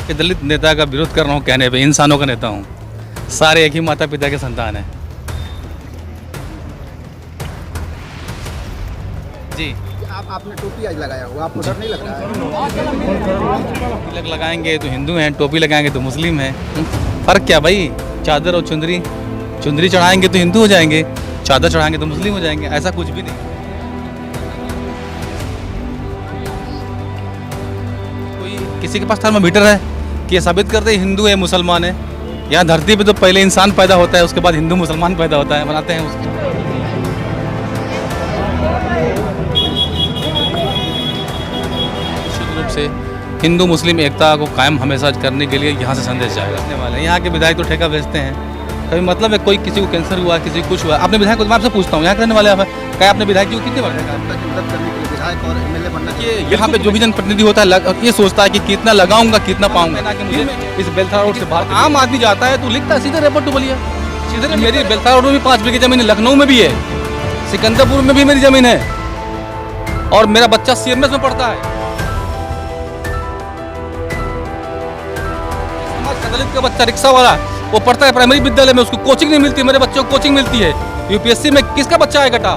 आपके दलित नेता का विरोध कर रहा हूँ कहने पे, इंसानों का नेता हूँ। सारे एक ही माता पिता के संतान हैं। जी आपने टोपी आज लगाया हुआ, आपको डर नहीं लग रहा है? तिलक लगाएंगे तो हिंदू हैं, टोपी लगाएंगे तो मुस्लिम हैं। फ़र्क क्या भाई? चादर और चुंदरी, चुंदरी चढ़ाएंगे तो हिंदू हो जाएंगे, चादर चढ़ाएंगे तो मुस्लिम हो जाएंगे, ऐसा कुछ भी नहीं। कोई किसी के पास थर्मामीटर है कि ये साबित कर दे हिंदू है मुसलमान है? यहाँ धरती पे तो पहले इंसान पैदा होता है, उसके बाद हिंदू मुसलमान पैदा होता है, बनाते हैं उसको। निश्चित रूप से हिंदू मुस्लिम एकता को कायम हमेशा करने के लिए यहाँ से संदेश जाएगा। रखने वाले हैं यहाँ के विधायक तो ठेका बेचते हैं। कभी मतलब है कोई किसी को कैंसर हुआ, किसी को कुछ हुआ, आपने विधायक को मैं आपसे पूछता हूँ, यहाँ रहने वाले आप क्या आपने विधायक जी को कितने बार देखा? मदद करने के लिए विधायक और एमएलए बनना चाहिए। यहाँ पे जो भी जनप्रतिनिधि होता है ये सोचता है कि कितना लगाऊंगा कितना पाऊंगा, ना कि मुझे इस बेलथरा रोड से बाहर। आम आदमी जाता है तो लिखता है सीधे रेपort टू बलिया, सीधे। मेरी बेलथरा रोड में भी 5 बीघे जमीन है, लखनऊ में भी है, सिकंदरपुर में भी मेरी जमीन है, और मेरा बच्चा सीएमएस में पढ़ता है। दलित का बच्चा रिक्शा वाला वो पढ़ता है प्राइमरी विद्यालय में, उसको कोचिंग नहीं मिलती, मेरे बच्चों को कोचिंग मिलती है। यूपीएससी में किसका बच्चा है घटा?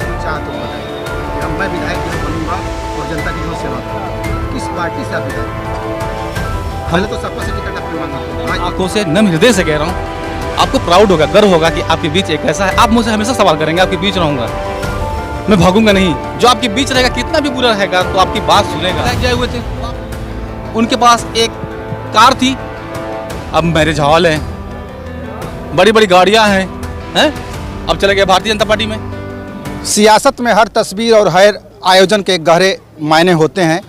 मैं विधायक बनूंगा और जनता की जो सेवा करूंगा। किस पार्टी से आप विधायक? पहले तो सबका से टिकट आपने मांगा। आंखों से नम हृदय से कह रहा हूँ, आपको प्राउड होगा, गर्व होगा कि आपके बीच एक ऐसा है। आप मुझसे हमेशा सवाल करेंगे, आपके बीच रहूंगा, मैं भागूंगा नहीं। जो आपके बीच रहेगा कितना भी बुरा रहेगा तो आपकी बात सुनेगा। गए हुए थे, उनके पास एक कार थी, अब मैरिज हॉल है, बड़ी बड़ी गाड़ियां हैं, अब चले गए भारतीय जनता पार्टी में। सियासत में हर तस्वीर और हर आयोजन के गहरे मायने होते हैं।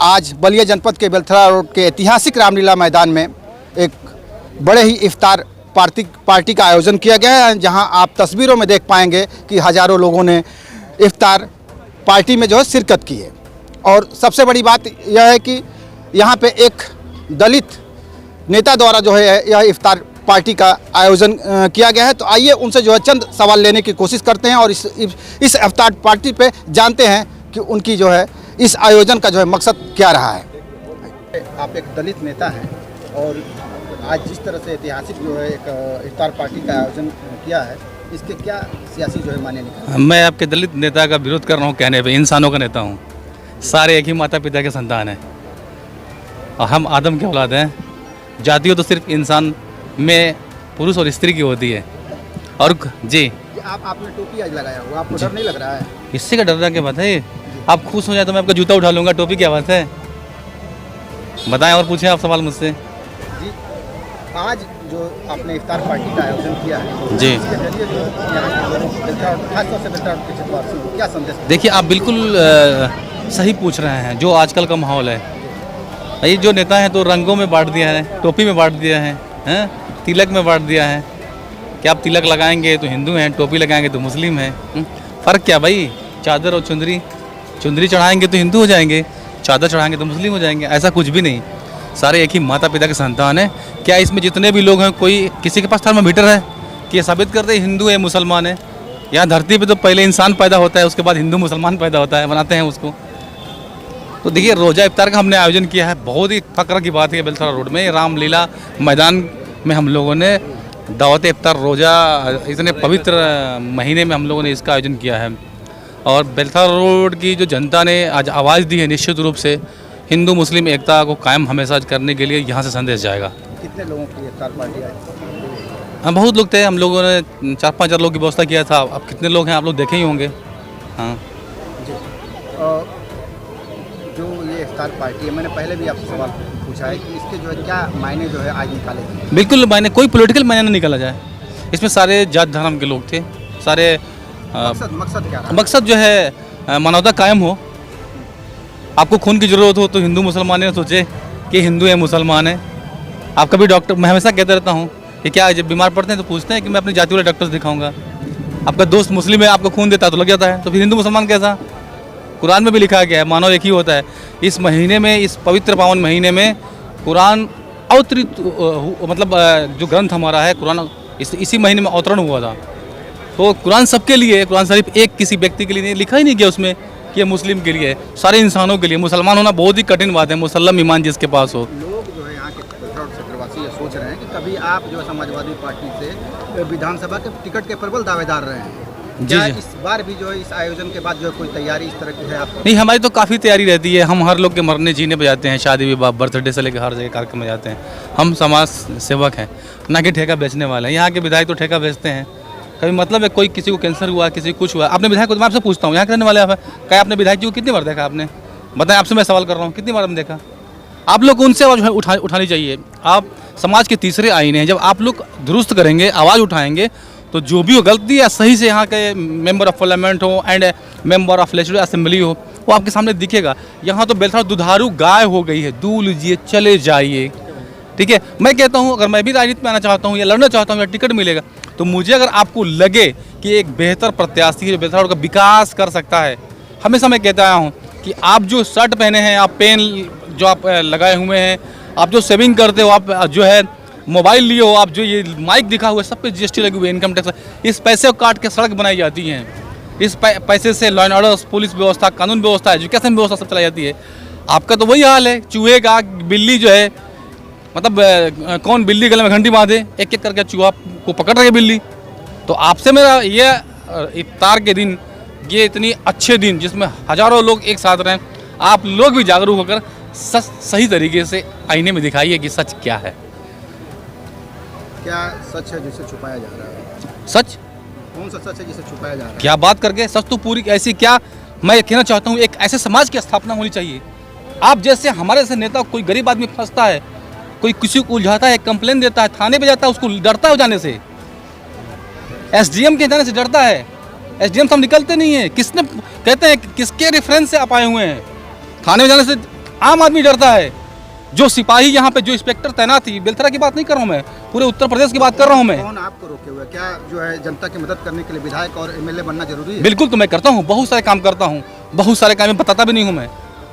आज बलिया जनपद के बेलथरा रोड के ऐतिहासिक रामलीला मैदान में एक बड़े ही इफ्तार पार्टी का आयोजन किया गया है, जहां आप तस्वीरों में देख पाएंगे कि हज़ारों लोगों ने इफ्तार पार्टी में जो है शिरकत की है। और सबसे बड़ी बात यह है कि यहाँ पे एक दलित नेता द्वारा जो है यह इफ्तार पार्टी का आयोजन किया गया है। तो आइए उनसे जो है चंद सवाल लेने की कोशिश करते हैं और इस इफ्तार पार्टी पे जानते हैं कि उनकी जो है इस आयोजन का जो है मकसद क्या रहा है। आप एक दलित नेता हैं और आज जिस तरह से ऐतिहासिक जो है एक इफ्तार पार्टी का आयोजन किया है, इसके क्या सियासी जो है माने निकले? मैं आपके दलित नेता का विरोध कर रहा हूँ कहने पे, इंसानों का नेता हूँ। सारे एक ही माता पिता के संतान हैं और हम आदम के औलाद हैं। जातियों तो सिर्फ इंसान में पुरुष और स्त्री की होती है। और जी आपने टोपी आज लगाया हुआ, आपको डर नहीं लग रहा है? इससे का डरने की बात है? आप खुश हो जाए तो मैं आपका जूता उठा लूँगा, टोपी क्या बात है? बताएं और पूछें आप सवाल मुझसे। जी आज जो आपने इफ्तार पार्टी का आयोजन किया है जी, इसके जरिए जो खासतौर से बेलथरा के क्षेत्रवासियों को क्या संदेश? देखिए आप बिल्कुल सही पूछ रहे हैं। जो आजकल का माहौल है, ये जो नेता हैं तो रंगों में बांट दिया है, टोपी में बांट दिया है, तिलक में बांट दिया है कि आप तिलक लगाएंगे तो हिंदू हैं, टोपी लगाएंगे तो मुस्लिम हैं। फ़र्क क्या भाई? चादर और चुंदरी, चुंदरी चढ़ाएंगे तो हिंदू हो जाएंगे, चादर चढ़ाएंगे तो मुस्लिम हो जाएंगे, ऐसा कुछ भी नहीं। सारे एक ही माता पिता के संतान हैं। क्या इसमें जितने भी लोग हैं, कोई किसी के पास थर्मामीटर है कि ये साबित कर दे हिंदू है मुसलमान है? यहाँ धरती पर तो पहले इंसान पैदा होता है, उसके बाद हिंदू मुसलमान पैदा होता है, बनाते हैं उसको। तो देखिए रोज़ा इफ्तार का हमने आयोजन किया है, बहुत ही फक्र की बात है। बेलथरा रोड में रामलीला मैदान में हम लोगों ने दावत इफ्तार रोज़ा, इतने पवित्र महीने में हम लोगों ने इसका आयोजन किया है। और बेलथरा रोड की जो जनता ने आज आवाज़ दी है, निश्चित रूप से हिंदू मुस्लिम एकता को कायम हमेशा करने के लिए यहाँ से संदेश जाएगा। कितने लोगों की इफ्तार पार्टी आई? हाँ बहुत लोग थे, हम लोगों ने 4-5 हज़ार लोग की व्यवस्था किया था। अब कितने लोग हैं आप लोग देखे ही होंगे। हाँ जी जो ये इफ्तार पार्टी है, मैंने पहले भी आपसे सवाल पूछा है कि इसके जो है क्या मायने जो है आज निकाले गए? बिल्कुल मायने, कोई पॉलिटिकल मायने नहीं निकाला जाए। इसमें सारे जात धर्म के लोग थे, सारे मकसद क्या रहा? मकसद जो है मानवता कायम हो। आपको खून की ज़रूरत हो तो हिंदू मुसलमान ने सोचे कि हिंदू है मुसलमान है। आप कभी डॉक्टर, मैं हमेशा कहता रहता हूँ कि क्या जब बीमार पड़ते हैं तो पूछते हैं कि मैं अपनी जाति वाले डॉक्टर से दिखाऊंगा। आपका दोस्त मुस्लिम है, आपको खून देता है तो लग जाता है, तो फिर हिंदू मुसलमान कैसा? कुरान में भी लिखा गया है मानव एक ही होता है। इस महीने में, इस पवित्र पावन महीने में कुरान अवतरित मतलब जो ग्रंथ हमारा है कुरान इसी महीने में अवतरण हुआ था। तो कुरान सबके लिए, कुरान शरीफ एक किसी व्यक्ति के लिए नहीं, लिखा ही नहीं गया उसमें कि ये मुस्लिम के लिए, सारे इंसानों के लिए। मुसलमान होना बहुत ही कठिन बात है, मुसल्लम ईमान जिसके पास हो। लोग जो है यहाँ के बेलथरा और क्षेत्रवासी ये सोच रहे हैं कि कभी आप जो है समाजवादी पार्टी से विधानसभा के टिकट के प्रबल दावेदार रहे हैं। जी क्या जी। इस बार भी जो है इस आयोजन के बाद जो है कोई तैयारी इस तरह की है आपको? नहीं, हमारी तो काफ़ी तैयारी रहती है। हम हर लोग के मरने जीने पे जाते हैं, शादी विवाह बर्थडे से लेकर हर जगह कार्यक्रम में जाते हैं। हम समाज सेवक हैं, ना कि ठेका बेचने वाले हैं। यहाँ के विधायक तो ठेका बेचते हैं। कभी मतलब है कोई किसी को कैंसर हुआ, किसी को कुछ हुआ, आपने विधायक को, मैं आपसे पूछता हूँ यहाँ के रहने वाले आप क्या आपने विधायक जी को कितनी बार देखा आपने? बताएं, आपसे मैं सवाल कर रहा हूँ, कितनी बार आपने देखा? आप लोग उनसे आवाज़ उठानी चाहिए। आप समाज के तीसरे आईने हैं, जब आप लोग दुरुस्त करेंगे, आवाज़ उठाएंगे, तो जो भी हो गलती या सही से यहाँ के मेंबर ऑफ पार्लियामेंट हो and member of legislative assembly हो, वो आपके सामने दिखेगा। यहाँ तो बेलथरा दुधारू गाय हो गई है, दूध लीजिए चले जाइए। ठीक है, मैं कहता हूँ अगर मैं भी राजनीति में आना चाहता हूँ या लड़ना चाहता हूँ या टिकट मिलेगा, तो मुझे अगर आपको लगे कि एक बेहतर प्रत्याशी है जो बेलथरा का विकास कर सकता है, हमेशा मैं कहता आया हूँ कि आप जो शर्ट पहने हैं, आप पेन जो आप लगाए हुए हैं, आप जो सेविंग करते हो, आप जो है मोबाइल लिए हो, आप जो ये माइक दिखा हुआ है, सब पे जीएसटी लगी हुई है, इनकम टैक्स। इस पैसे को काट के सड़क बनाई जाती हैं। इस पैसे से लॉ एंड ऑर्डर, पुलिस व्यवस्था, कानून व्यवस्था, एजुकेशन व्यवस्था सब चलाई जाती है। आपका तो वही हाल है, चूहे का, बिल्ली जो है, मतलब कौन बिल्ली गले में घंटी बांधे, एक एक करके चूहा को पकड़ रही है बिल्ली। तो आपसे मेरा ये इफ्तार के दिन, ये इतनी अच्छे दिन जिसमें हजारों लोग एक साथ रहें, आप लोग भी जागरूक होकर सच सही तरीके से आईने में दिखाइए कि सच क्या है। क्या सच है जिसे छुपाया जा रहा है? सच कौन सा सच है जिसे छुपाया जा रहा है? क्या बात करके सच तो पूरी ऐसी, क्या मैं कहना चाहता हूँ, एक ऐसे समाज की स्थापना होनी चाहिए। आप जैसे हमारे जैसे नेता, कोई गरीब आदमी फंसता है, कोई किसी को उलझाता है, कंप्लेन देता है, थाने पे जाता है, उसको डरता है जाने से, एसडीएम के जाने से डरता है। एसडीएम से हम निकलते नहीं है। किसने कहते हैं किसके रेफरेंस से आप आए हुए हैं? थाने में जाने से आम आदमी डरता है। जो सिपाही यहाँ पे, जो इंस्पेक्टर तैनात थी, बेलथरा की बात नहीं कर रहा हूँ मैं, पूरे उत्तर प्रदेश की बात कर रहा हूँ मैं। कौन आपको रोके हुए? क्या जो है जनता की मदद करने के लिए विधायक और एमएलए बनना जरूरी है? बिल्कुल, तो मैं करता हूँ, बहुत सारे काम करता हूँ, बहुत सारे काम बताता भी नहीं हूँ मैं।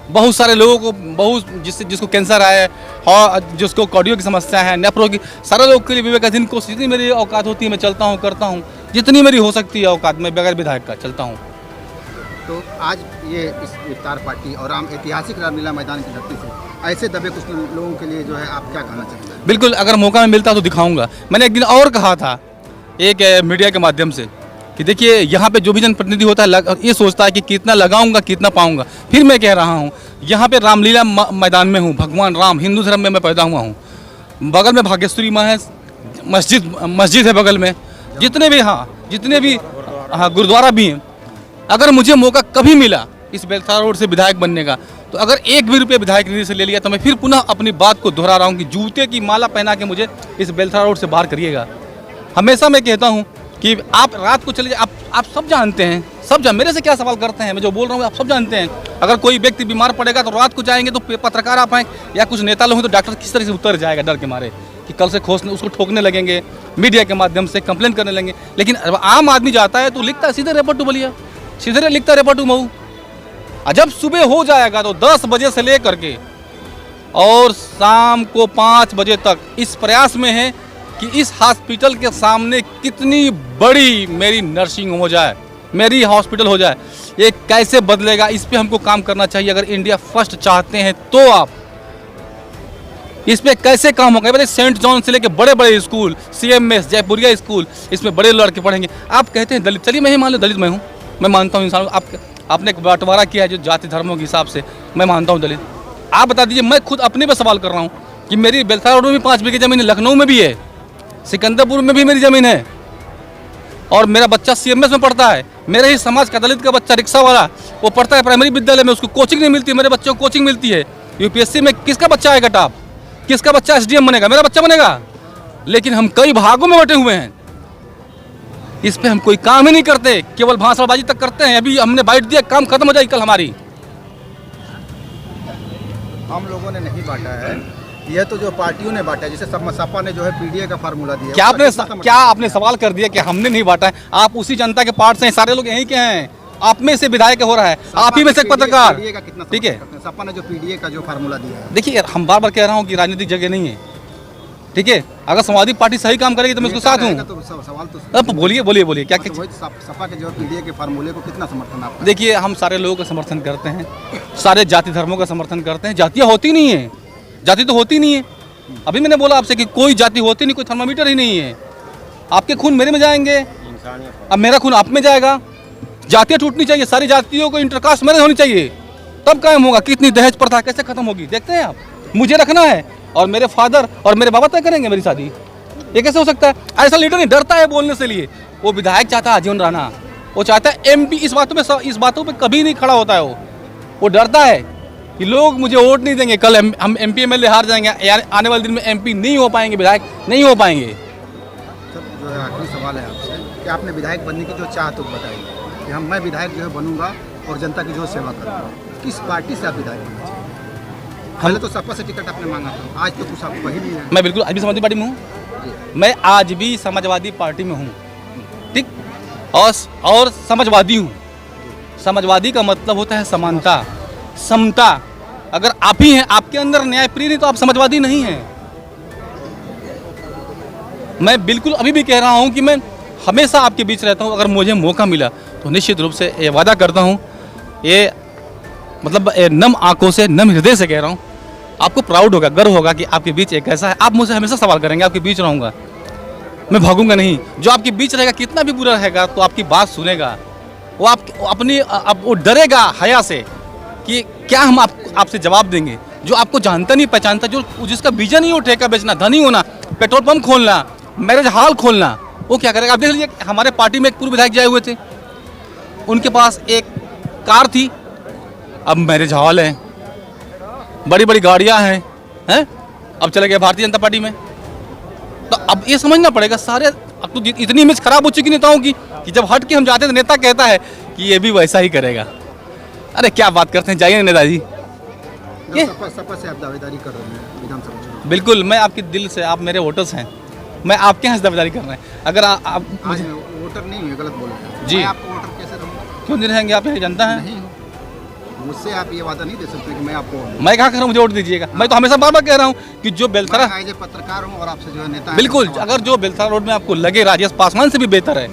बहुत सारे लोगों को, जिसको कैंसर है और जिसको कार्डियो की समस्या है, नेफ्रो की, सारे लोगों के लिए विवेकाधीन कोशिश, जितनी मेरी औकात होती है मैं चलता हूँ, करता हूँ, जितनी मेरी हो सकती है औकात में बगैर विधायक का चलता हूँ। तो आज ये इस इफ्तार पार्टी और ऐतिहासिक रामलीला मैदान की धरती से ऐसे दबे कुछ लोगों के लिए जो है आप क्या कहना चाहते हैं? बिल्कुल, अगर मौका में मिलता तो दिखाऊंगा। मैंने एक दिन और कहा था एक मीडिया के माध्यम से कि देखिए यहाँ पे जो भी जनप्रतिनिधि होता है ये सोचता है कि कितना लगाऊंगा कितना पाऊंगा। फिर मैं कह रहा हूँ यहाँ पे रामलीला मैदान में हूँ, भगवान राम, हिंदू धर्म में मैं पैदा हुआ हूँ। बगल में भाग्यश्री माँ है, मस्जिद है बगल में, जितने भी गुरुद्वारा भी हैं। अगर मुझे मौका कभी मिला इस बेलथरा रोड से विधायक बनने का, तो अगर एक भी रुपये विधायक निधि से ले लिया तो मैं फिर पुनः अपनी बात को दोहरा रहा हूँ कि जूते की माला पहना के मुझे इस बेलथरा रोड से बाहर करिएगा। हमेशा मैं कहता हूँ कि आप रात को चले जाए, आप सब जानते हैं, मेरे से क्या सवाल करते हैं, मैं जो बोल रहा हूँ आप सब जानते हैं। अगर कोई व्यक्ति बीमार पड़ेगा तो रात को जाएंगे तो पत्रकार आप आए या कुछ नेता लोग हैं तो डॉक्टर किस तरह से उतर जाएगा डर के मारे कि कल से उसको ठोकने लगेंगे, मीडिया के माध्यम से कंप्लेन करने लगेंगे। लेकिन आम आदमी जाता है तो लिखता है सीधे रेपर टू बलिया, सीधे लिखता है रेपर टू मऊ। जब सुबह हो जाएगा तो 10 बजे से लेकर के और शाम को 5 बजे तक इस प्रयास में है कि इस हॉस्पिटल के सामने कितनी बड़ी मेरी नर्सिंग हो जाए, मेरी हॉस्पिटल हो जाए। ये कैसे बदलेगा, इस पे हमको काम करना चाहिए। अगर इंडिया फर्स्ट चाहते हैं तो आप इस पे कैसे काम होगा? बताइए, सेंट जॉन से लेके बड़े बड़े स्कूल, CMS जयपुरिया स्कूल, इसमें बड़े लड़के पढ़ेंगे। आप कहते हैं दलित, चलिए मैं ही मान लो दलित मैं हूँ, मैं मानता हूँ इंसान। आपने एक बंटवारा किया है जो जाति धर्मों के हिसाब से, मैं मानता हूँ दलित। आप बता दीजिए, मैं खुद अपने पे सवाल कर रहा हूँ कि मेरी बेलथरा रोड में भी 5 बीघे ज़मीन है, लखनऊ में भी है, सिकंदरपुर में भी मेरी ज़मीन है, और मेरा बच्चा CMS में पढ़ता है। मेरे ही समाज का दलित का बच्चा रिक्शा वाला, वो पढ़ता है प्राइमरी विद्यालय में, उसको कोचिंग नहीं मिलती, मेरे बच्चों को कोचिंग मिलती है। UPSC में किसका बच्चा आएगा टॉप, किसका बच्चा SDM बनेगा? मेरा बच्चा बनेगा। लेकिन हम कई भागों में बटे हुए हैं, इस पे हम कोई काम ही नहीं करते, केवल भाषणबाजी तक करते हैं। अभी हमने बाइट दिया, काम खत्म हो जाएगी कल हमारी। हम लोगों ने नहीं बांटा है, यह तो जो पार्टियों ने बांटा है, जैसे सपा ने जो है PDA का फार्मूला दिया। क्या आपने सवाल कर दिया कि हमने नहीं बांटा है? आप उसी जनता के पार्ट से हैं, सारे लोग यहीं के हैं, आप में से विधायक हो रहा है, आप ही में से एक पत्रकार, ठीक है? सपा ने जो PDA का जो फार्मूला दिया है, देखिए हम बार बार कह रहा हूँ कि राजनीतिक जगह नहीं है, ठीक है? अगर समाजवादी पार्टी सही काम करेगी तो मैं उसके साथ हूँ। तो सवाल तो अब बोलिए क्या सपा के जो PDA के फार्मूले को कितना समर्थन आपका? देखिए, हम सारे लोगों का समर्थन करते हैं, सारे जाति धर्मों का समर्थन करते हैं। जातियाँ होती नहीं है, जाति तो होती नहीं है, अभी मैंने बोला आपसे कि कोई जाति होती नहीं, कोई थर्मामीटर ही नहीं है। आपके खून मेरे में जाएंगे, अब मेरा खून आप में जाएगा। जातियाँ टूटनी चाहिए, सारी जातियों को इंटरकास्ट मैरिज होनी चाहिए, तब कायम होगा। कितनी दहेज प्रथा कैसे खत्म होगी देखते हैं आप। मुझे रखना है और मेरे फादर और मेरे बाबा तय करेंगे मेरी शादी, ये कैसे हो सकता है? ऐसा लीडर नहीं, डरता है बोलने से लिए। वो विधायक चाहता है आजीवन रहना, वो चाहता है एमपी। इस बातों पे कभी नहीं खड़ा होता है वो डरता है कि लोग मुझे वोट नहीं देंगे, कल हम एमपी एमएलए हार जाएंगे, यार आने वाले दिन में एमपी नहीं हो पाएंगे, विधायक नहीं हो पाएंगे। सर जो है आखिरी सवाल है आपसे कि आपने विधायक बनने की जो चाह तो बताई कि मैं विधायक जो है बनूंगा और जनता की जो सेवा करूँगा, किस पार्टी से आप विधायक बनना चाहिए? पहले तो सपा से टिकट आपने मांगा था, आज तो कुछ आपको वही नहीं है। मैं बिल्कुल आज भी समाजवादी पार्टी में हूँ, मैं आज भी समाजवादी पार्टी में हूँ, ठीक, और समाजवादी हूँ। समाजवादी का मतलब होता है समानता, समता। अगर आप ही हैं, आपके अंदर न्यायप्रिय नहीं, तो आप समाजवादी नहीं हैं। मैं बिल्कुल अभी भी कह रहा हूँ कि मैं हमेशा आपके बीच रहता हूँ। अगर मुझे मौका मिला तो निश्चित रूप से ये वादा करता हूँ, ये मतलब नम आंखों से, नम हृदय से कह रहा हूँ, आपको प्राउड होगा, गर्व होगा कि आपके बीच एक ऐसा है। आप मुझसे हमेशा सवाल करेंगे, आपके बीच रहूँगा, मैं भागूंगा नहीं। जो आपके बीच रहेगा, कितना भी बुरा रहेगा तो आपकी बात सुनेगा, वो वो डरेगा हया से कि क्या हम आपसे जवाब देंगे। जो आपको जानता नहीं पहचानता, जो जिसका विजन ही हो ठेका बेचना, धनी होना, पेट्रोल पंप खोलना, मैरिज हॉल खोलना, वो क्या करेगा? आप देख लीजिए, हमारे पार्टी में एक पूर्व विधायक जाए हुए थे, उनके पास एक कार थी, अब मैरिज हॉल है, बड़ी बड़ी गाड़ियां हैं, अब चले गए भारतीय जनता पार्टी में। तो अब ये समझना पड़ेगा सारे, अब तो इतनी इमेज खराब हो चुकी नेताओं की कि जब हट के हम जाते हैं तो नेता कहता है कि ये भी वैसा ही करेगा। अरे क्या बात करते हैं, जाइए नेताजी। ये सपा से आप दावेदारी कर रहे हैं विधानसभा चुनाव? बिल्कुल, मैं आपके दिल से, आप मेरे वोटर्स हैं, मैं आपके यहाँ से दावेदारी कर रहे हैं। अगर आप मुझे वोटर नहीं है, गलत बोल रहे हैं जी, आपको वोटर कैसे दूंगा? क्यों नहीं रहेंगे? आप यही जनता है। नहीं, मुझसे आप ये वादा नहीं दे सकते कि मैं आपको, मैं कहाँ कर रहा हूँ मुझे वोट दीजिएगा? मैं तो हमेशा बार बार कह रहा हूँ कि जो बेलथरा, मैं पत्रकार हूँ और आपसे जो है नेता, बिल्कुल, अगर जो बेलथरा रोड में आपको लगे राजेश पासवान से भी बेहतर है,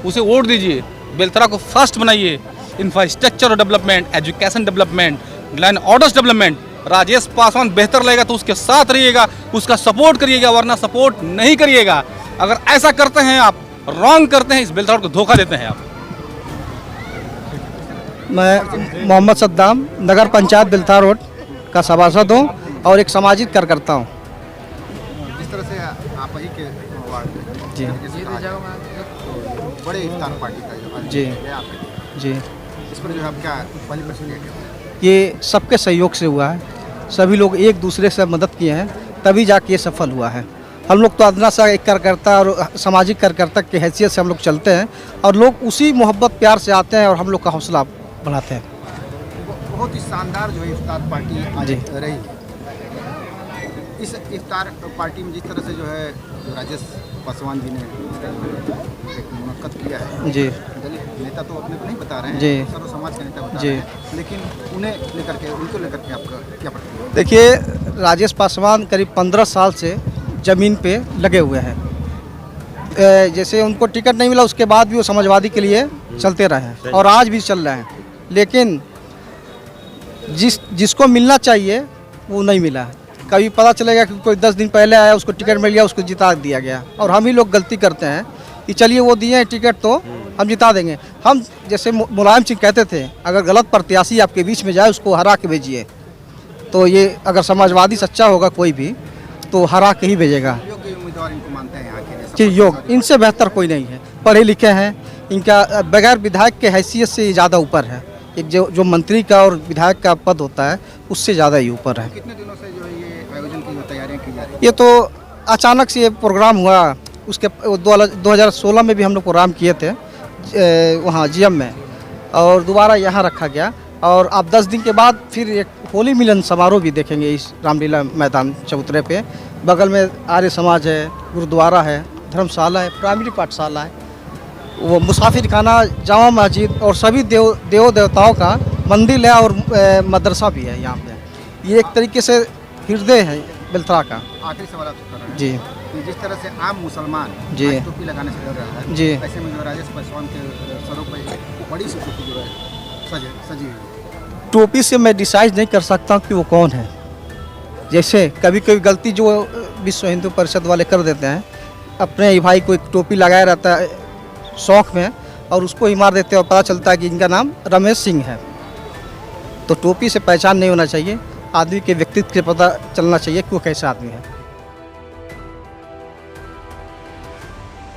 उसे वोट दीजिए। बेलथरा को फास्ट बनाइए, infrastructure development, education development, land orders development, Rajesh Paswan बेहतर लगेगा तो उसके साथ रहिएगा, उसका सपोर्ट करिएगा, वरना सपोर्ट नहीं करिएगा। अगर ऐसा करते हैं आप, रॉन्ग करते हैं, इस बेलथरा रोड को धोखा देते हैं आप। मैं मोहम्मद सद्दाम, नगर पंचायत बिलथा रोड का सभासद हूँ और एक सामाजिक कार्यकर्ता हूँ। जिस तरह से आप ही के वार्ड में जी बड़े इफ्तार पार्टी का जो जी जी, इस पर जो है आप क्या पहली प्रतिक्रिया? ये सबके सहयोग से हुआ है, सभी लोग एक दूसरे से मदद किए हैं, तभी जाके ये सफल हुआ है। हम लोग तो अदना सा एक कार्यकर्ता और सामाजिक कार्यकर्ता की हैसियत से हम लोग चलते हैं और लोग उसी मोहब्बत प्यार से आते हैं और हम लोग का हौसला बढ़ाते हैं। बहुत ही शानदार जो इफ्तार पार्टी आज रही। इस इफ्तार पार्टी में जिस तरह से जो है राजेश पासवान जी ने एक मुनक्कद किया है, जी, दलित नेता तो अपने को नहीं बता रहे हैं, जी, सर्व समाज का नेता बता जी, रहे हैं, लेकिन उनको लेकर के आपका क्या प्रतिक्रिया? देखिए, राजेश पासवान करीब 15 साल से ज़मीन पे लगे हुए हैं। जैसे उनको टिकट नहीं मिला, उसके बाद भी वो समाजवादी के लिए चलते रहे हैं और आज भी चल रहे हैं, लेकिन जिसको मिलना चाहिए वो नहीं मिला। कभी पता चलेगा कि कोई 10 दिन पहले आया, उसको टिकट मिल गया, उसको जिता दिया गया। और हम ही लोग गलती करते हैं कि चलिए वो दिए हैं टिकट तो हम जिता देंगे। हम जैसे मुलायम सिंह कहते थे, अगर गलत प्रत्याशी आपके बीच में जाए उसको हरा के भेजिए। तो ये अगर समाजवादी सच्चा होगा कोई भी तो हरा के ही भेजेगा। योग्य उम्मीदवार इनको मानते हैं यहाँ के कि योग इनसे बेहतर कोई नहीं है, पढ़े लिखे हैं, इनका बगैर विधायक के हैसियत से ज़्यादा ऊपर है। एक जो मंत्री का और विधायक का पद होता है उससे ज़्यादा ही ऊपर है। कितने दिनों से जो है ये आयोजन की जो तैयारियाँ की जा रही है? ये तो अचानक से ये प्रोग्राम हुआ, उसके 2016 में भी हम लोग प्रोग्राम किए थे वहाँ जीएम में, और दोबारा यहाँ रखा गया। और अब 10 दिन के बाद फिर एक होली मिलन समारोह भी देखेंगे इस रामलीला मैदान चबूतरे पे। बगल में आर्य समाज है, गुरुद्वारा है, धर्मशाला है, प्राइमरी पाठशाला है, वो मुसाफिर खाना, जामा मस्जिद और सभी देव देवताओं का मंदिर है और मदरसा भी है यहाँ पे। ये एक तरीके से हृदय है बेलथरा का। आखिरी सवाल आपसे कर रहे हैं जी, कि जिस तरह से आम मुसलमान जी आज टोपी लगाने से डर रहा है, जी, ऐसे में जो राजेश पासवान के सरों पर एक बड़ी सी टोपी जो है सजी हुई है। टोपी से मैं डिसाइड नहीं कर सकता कि वो कौन है, जैसे कभी कभी गलती जो विश्व हिंदू परिषद वाले कर देते हैं, अपने ही भाई को एक टोपी लगाया रहता है शौक में और उसको ही मार देते हैं और पता चलता है कि इनका नाम रमेश सिंह है। तो टोपी से पहचान नहीं होना चाहिए, आदमी के व्यक्तित्व से पता चलना चाहिए कि वो कैसा आदमी है।